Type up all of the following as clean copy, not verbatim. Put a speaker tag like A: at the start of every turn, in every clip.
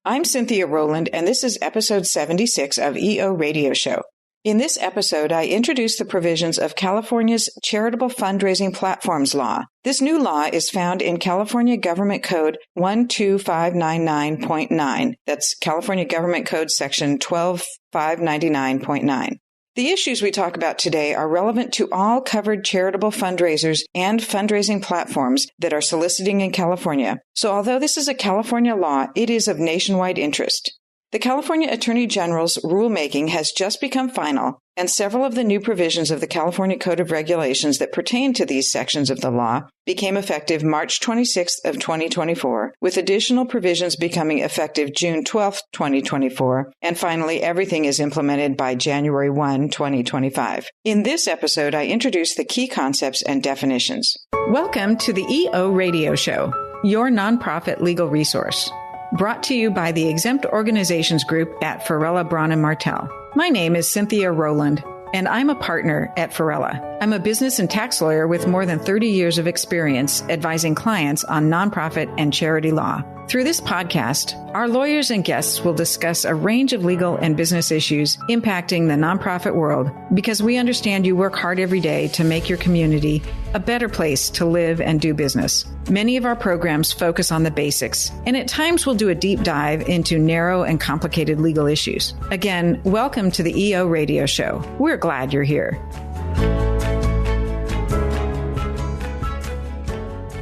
A: I'm Cynthia Rowland, and this is episode 76 of EO Radio Show. In this episode, I introduce the provisions of California's Charitable Fundraising Platforms Law. This new law is found in California Government Code 12599.9. That's California Government Code Section 12599.9. The issues we talk about today are relevant to all covered charitable fundraisers and fundraising platforms that are soliciting in California. So although this is a California law, it is of nationwide interest. The California Attorney General's rulemaking has just become final, and several of the new provisions of the California Code of Regulations that pertain to these sections of the law became effective March 26th of 2024, with additional provisions becoming effective June 12th, 2024, and finally everything is implemented by January 1, 2025. In this episode, I introduce the key concepts and definitions. Welcome to the EO Radio Show, your nonprofit legal resource. Brought to you by the Exempt Organizations Group at Farella, Braun & Martel. My name is Cynthia Rowland, and I'm a partner at Farella. I'm a business and tax lawyer with more than 30 years of experience advising clients on nonprofit and charity law. Through this podcast, our lawyers and guests will discuss a range of legal and business issues impacting the nonprofit world because we understand you work hard every day to make your community a better place to live and do business. Many of our programs focus on the basics, and at times we'll do a deep dive into narrow and complicated legal issues. Again, welcome to the EO Radio Show. We're glad you're here.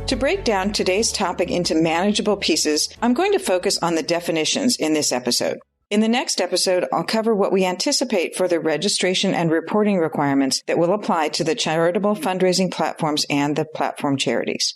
A: To break down today's topic into manageable pieces, I'm going to focus on the definitions in this episode. In the next episode, I'll cover what we anticipate for the registration and reporting requirements that will apply to the charitable fundraising platforms and the platform charities.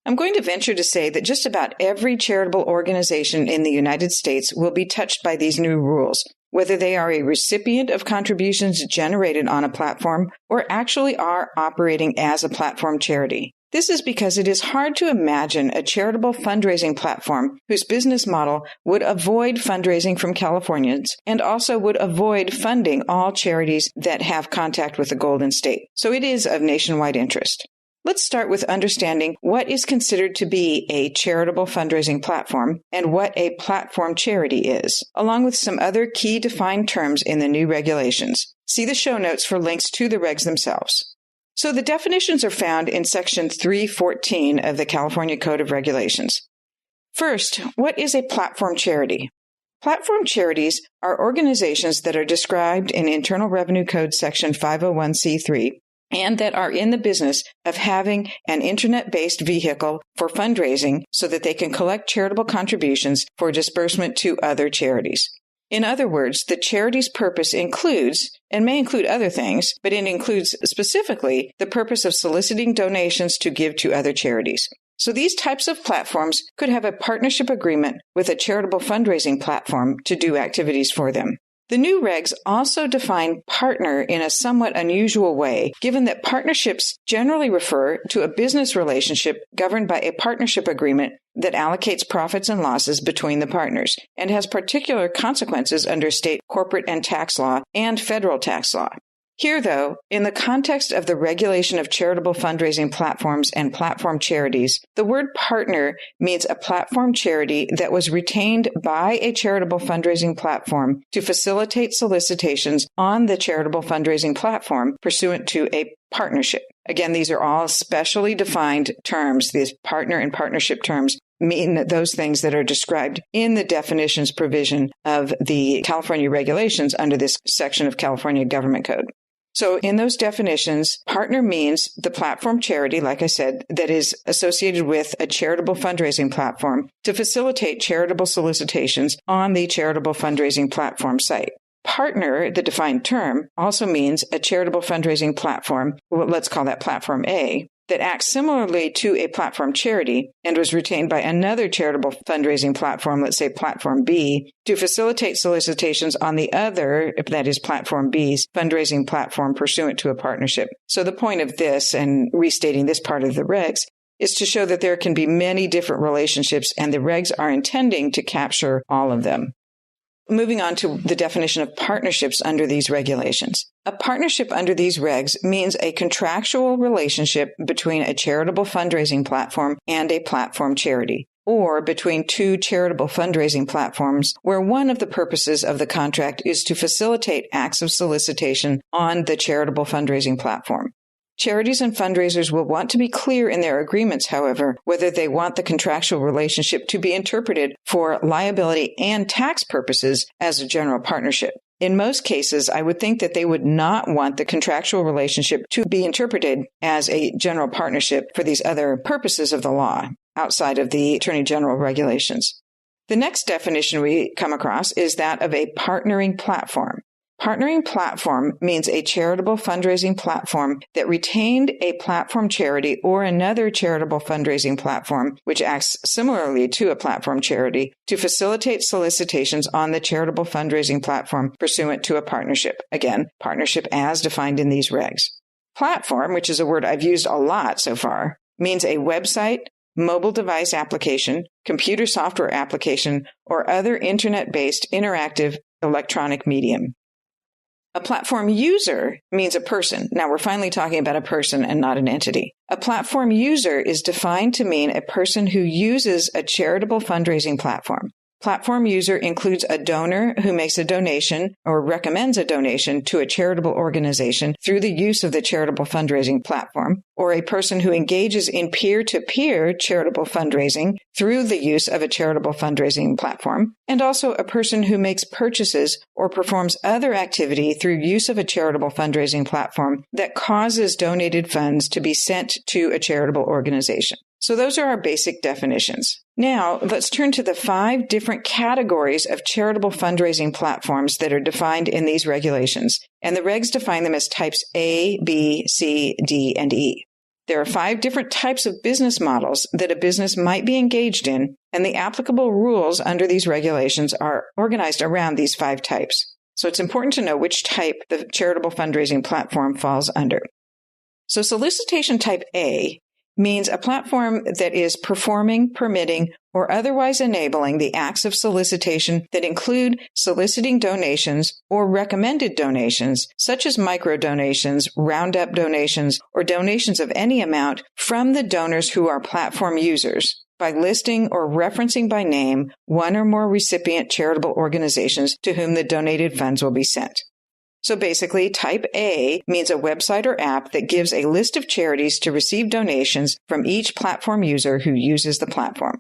A: I'm going to venture to say that just about every charitable organization in the United States will be touched by these new rules, whether they are a recipient of contributions generated on a platform or actually are operating as a platform charity. This is because it is hard to imagine a charitable fundraising platform whose business model would avoid fundraising from Californians and also would avoid funding all charities that have contact with the Golden State. So it is of nationwide interest. Let's start with understanding what is considered to be a charitable fundraising platform and what a platform charity is, along with some other key defined terms in the new regulations. See the show notes for links to the regs themselves. So the definitions are found in Section 314 of the California Code of Regulations. First, what is a platform charity? Platform charities are organizations that are described in Internal Revenue Code Section 501c3 and that are in the business of having an internet-based vehicle for fundraising so that they can collect charitable contributions for disbursement to other charities. In other words, the charity's purpose includes, and may include other things, but it includes specifically the purpose of soliciting donations to give to other charities. So these types of platforms could have a partnership agreement with a charitable fundraising platform to do activities for them. The new regs also define partner in a somewhat unusual way, given that partnerships generally refer to a business relationship governed by a partnership agreement that allocates profits and losses between the partners and has particular consequences under state corporate and tax law and federal tax law. Here, though, in the context of the regulation of charitable fundraising platforms and platform charities, the word partner means a platform charity that was retained by a charitable fundraising platform to facilitate solicitations on the charitable fundraising platform pursuant to a partnership. Again, these are all specially defined terms. These partner and partnership terms mean those things that are described in the definitions provision of the California regulations under this section of California Government Code. So in those definitions, partner means the platform charity, like I said, that is associated with a charitable fundraising platform to facilitate charitable solicitations on the charitable fundraising platform site. Partner, the defined term, also means a charitable fundraising platform, well, let's call that Platform A, that acts similarly to a platform charity and was retained by another charitable fundraising platform, let's say Platform B, to facilitate solicitations on the other, that is Platform B's, fundraising platform pursuant to a partnership. So the point of this, and restating this part of the regs, is to show that there can be many different relationships, and the regs are intending to capture all of them. Moving on to the definition of partnerships under these regulations. A partnership under these regs means a contractual relationship between a charitable fundraising platform and a platform charity. or between two charitable fundraising platforms where one of the purposes of the contract is to facilitate acts of solicitation on the charitable fundraising platform. Charities and fundraisers will want to be clear in their agreements, however, whether they want the contractual relationship to be interpreted for liability and tax purposes as a general partnership. In most cases, I would think that they would not want the contractual relationship to be interpreted as a general partnership for these other purposes of the law outside of the Attorney General regulations. The next definition we come across is that of a partnering platform. Partnering platform means a charitable fundraising platform that retained a platform charity or another charitable fundraising platform, which acts similarly to a platform charity, to facilitate solicitations on the charitable fundraising platform pursuant to a partnership. Again, partnership as defined in these regs. Platform, which is a word I've used a lot so far, means a website, mobile device application, computer software application, or other internet-based interactive electronic medium. A platform user means a person. Now we're finally talking about a person and not an entity. A platform user is defined to mean a person who uses a charitable fundraising platform. Platform user includes a donor who makes a donation or recommends a donation to a charitable organization through the use of the charitable fundraising platform, or a person who engages in peer-to-peer charitable fundraising through the use of a charitable fundraising platform, and also a person who makes purchases or performs other activity through use of a charitable fundraising platform that causes donated funds to be sent to a charitable organization. So those are our basic definitions. Now, let's turn to the 5 different categories of charitable fundraising platforms that are defined in these regulations, and the regs define them as types A, B, C, D, and E. There are 5 different types of business models that a business might be engaged in, and the applicable rules under these regulations are organized around these 5 types. So it's important to know which type the charitable fundraising platform falls under. So solicitation type A means a platform that is performing, permitting, or otherwise enabling the acts of solicitation that include soliciting donations or recommended donations, such as micro donations, roundup donations, or donations of any amount from the donors who are platform users, by listing or referencing by name one or more recipient charitable organizations to whom the donated funds will be sent. So basically, type A means a website or app that gives a list of charities to receive donations from each platform user who uses the platform.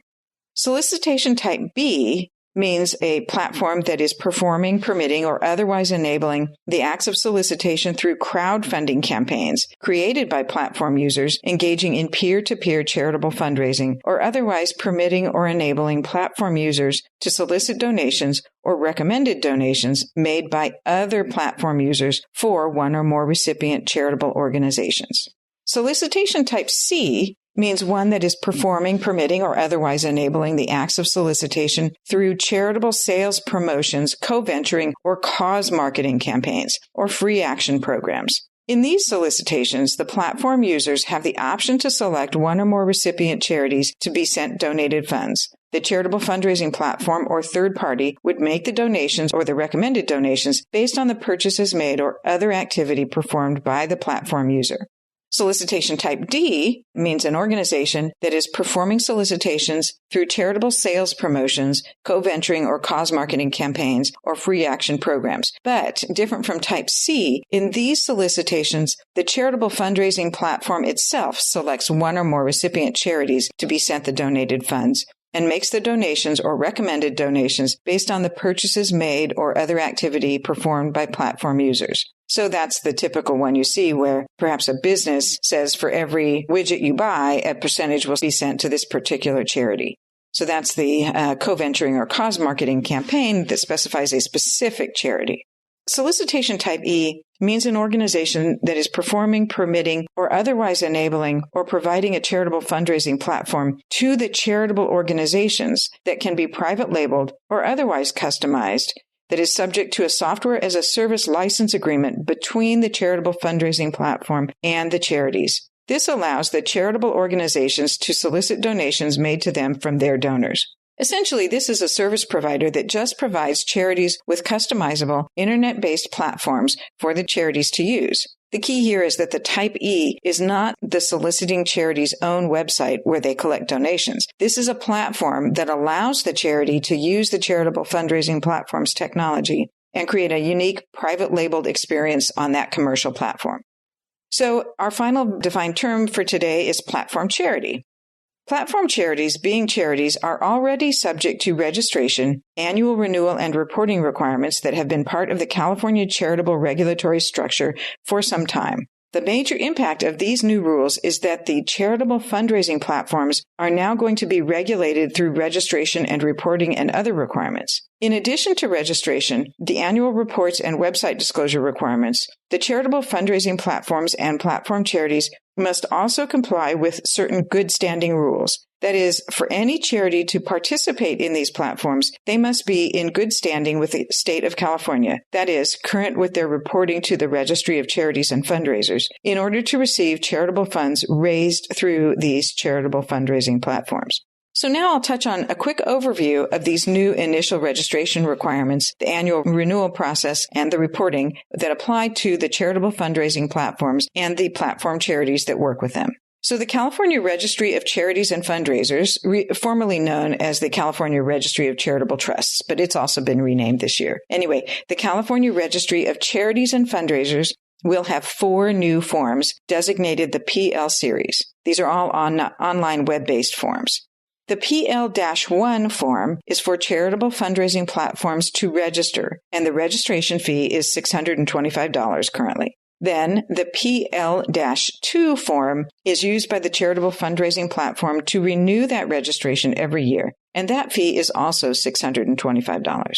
A: Solicitation type B means a platform that is performing, permitting, or otherwise enabling the acts of solicitation through crowdfunding campaigns created by platform users engaging in peer-to-peer charitable fundraising, or otherwise permitting or enabling platform users to solicit donations or recommended donations made by other platform users for one or more recipient charitable organizations. Solicitation type C means one that is performing, permitting, or otherwise enabling the acts of solicitation through charitable sales promotions, co-venturing, or cause marketing campaigns, or free action programs. In these solicitations, the platform users have the option to select one or more recipient charities to be sent donated funds. The charitable fundraising platform or third party would make the donations or the recommended donations based on the purchases made or other activity performed by the platform user. Solicitation type D means an organization that is performing solicitations through charitable sales promotions, co-venturing or cause marketing campaigns, or free action programs. But different from type C, in these solicitations, the charitable fundraising platform itself selects one or more recipient charities to be sent the donated funds and makes the donations or recommended donations based on the purchases made or other activity performed by platform users. So that's the typical one you see where perhaps a business says for every widget you buy, a percentage will be sent to this particular charity. So that's the co-venturing or cause marketing campaign that specifies a specific charity. Solicitation type E means an organization that is performing, permitting, or otherwise enabling or providing a charitable fundraising platform to the charitable organizations that can be private labeled or otherwise customized, that is subject to a software as a service license agreement between the charitable fundraising platform and the charities. This allows the charitable organizations to solicit donations made to them from their donors. Essentially, this is a service provider that just provides charities with customizable internet-based platforms for the charities to use. The key here is that the Type E is not the soliciting charity's own website where they collect donations. This is a platform that allows the charity to use the charitable fundraising platform's technology and create a unique private labeled experience on that commercial platform. So our final defined term for today is platform charity. Platform charities, being charities, are already subject to registration, annual renewal, and reporting requirements that have been part of the California charitable regulatory structure for some time. The major impact of these new rules is that the charitable fundraising platforms are now going to be regulated through registration and reporting and other requirements. In addition to registration, the annual reports and website disclosure requirements, the charitable fundraising platforms and platform charities must also comply with certain good standing rules. That is, for any charity to participate in these platforms, they must be in good standing with the state of California, that is, current with their reporting to the Registry of Charities and Fundraisers, in order to receive charitable funds raised through these charitable fundraising platforms. So now I'll touch on a quick overview of these new initial registration requirements, the annual renewal process, and the reporting that apply to the charitable fundraising platforms and the platform charities that work with them. So the California Registry of Charities and Fundraisers, formerly known as the California Registry of Charitable Trusts, but it's also been renamed this year. Anyway, the California Registry of Charities and Fundraisers will have 4 new forms designated the PL series. These are all online web-based forms. The PL-1 form is for charitable fundraising platforms to register, and the registration fee is $625 currently. Then the PL-2 form is used by the charitable fundraising platform to renew that registration every year, and that fee is also $625.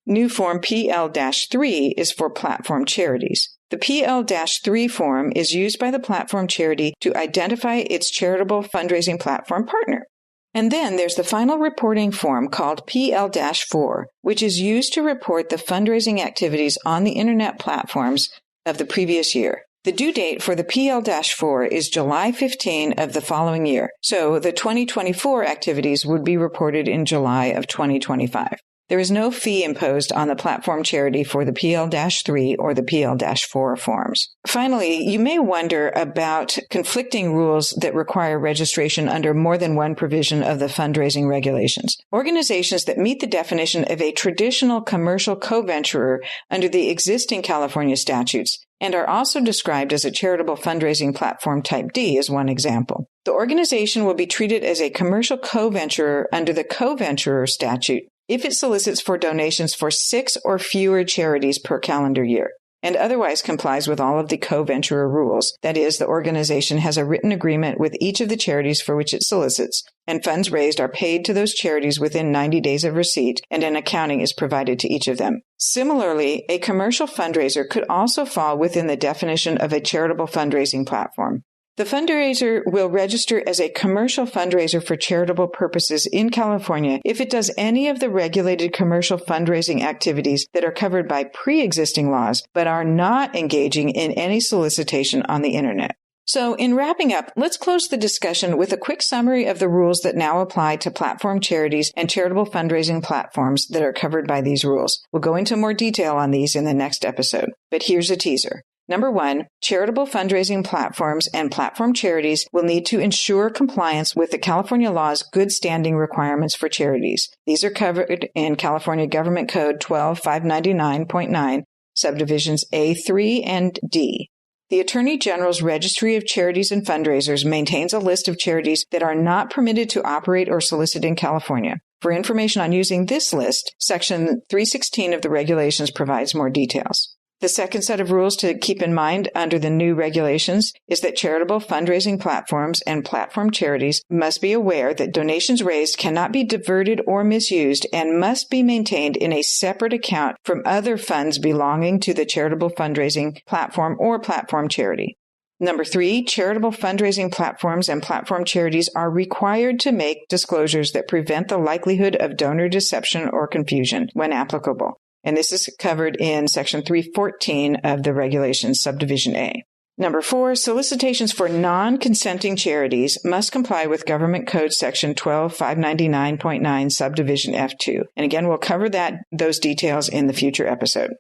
A: New form PL-3 is for platform charities. The PL-3 form is used by the platform charity to identify its charitable fundraising platform partner. And then there's the final reporting form called PL-4, which is used to report the fundraising activities on the internet platforms of the previous year. The due date for the PL-4 is July 15 of the following year, so the 2024 activities would be reported in July of 2025. There is no fee imposed on the platform charity for the PL-3 or the PL-4 forms. Finally, you may wonder about conflicting rules that require registration under more than one provision of the fundraising regulations. Organizations that meet the definition of a traditional commercial co-venturer under the existing California statutes and are also described as a charitable fundraising platform Type D is one example. The organization will be treated as a commercial co-venturer under the co-venturer statute if it solicits for donations for 6 or fewer charities per calendar year, and otherwise complies with all of the co-venturer rules. That is, the organization has a written agreement with each of the charities for which it solicits, and funds raised are paid to those charities within 90 days of receipt, and an accounting is provided to each of them. Similarly, a commercial fundraiser could also fall within the definition of a charitable fundraising platform. The fundraiser will register as a commercial fundraiser for charitable purposes in California if it does any of the regulated commercial fundraising activities that are covered by pre-existing laws, but are not engaging in any solicitation on the internet. So in wrapping up, let's close the discussion with a quick summary of the rules that now apply to platform charities and charitable fundraising platforms that are covered by these rules. We'll go into more detail on these in the next episode, but here's a teaser. Number 1, charitable fundraising platforms and platform charities will need to ensure compliance with the California law's good standing requirements for charities. These are covered in California Government Code 12599.9, subdivisions A3 and D. The Attorney General's Registry of Charities and Fundraisers maintains a list of charities that are not permitted to operate or solicit in California. For information on using this list, Section 316 of the regulations provides more details. The second set of rules to keep in mind under the new regulations is that charitable fundraising platforms and platform charities must be aware that donations raised cannot be diverted or misused and must be maintained in a separate account from other funds belonging to the charitable fundraising platform or platform charity. Number 3, charitable fundraising platforms and platform charities are required to make disclosures that prevent the likelihood of donor deception or confusion when applicable. And this is covered in Section 314 of the regulations, subdivision A. Number 4, solicitations for non-consenting charities must comply with Government Code Section 12599.9, subdivision F2. And again, we'll cover those details in the future episode.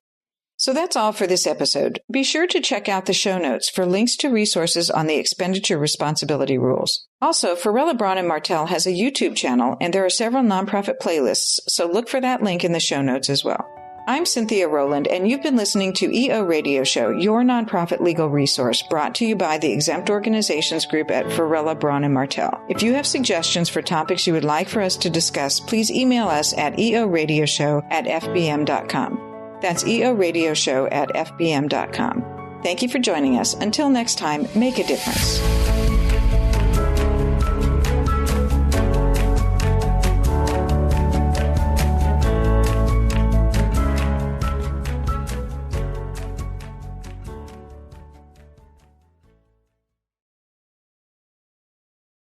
A: So that's all for this episode. Be sure to check out the show notes for links to resources on the expenditure responsibility rules. Also, Farella, Braun and Martel has a YouTube channel, and there are several nonprofit playlists, so look for that link in the show notes as well. I'm Cynthia Rowland, and you've been listening to EO Radio Show, your nonprofit legal resource, brought to you by the Exempt Organizations Group at Farella, Braun and Martel. If you have suggestions for topics you would like for us to discuss, please email us at eoradioshow@fbm.com. That's eoradioshow@fbm.com. Thank you for joining us. Until next time, make a difference.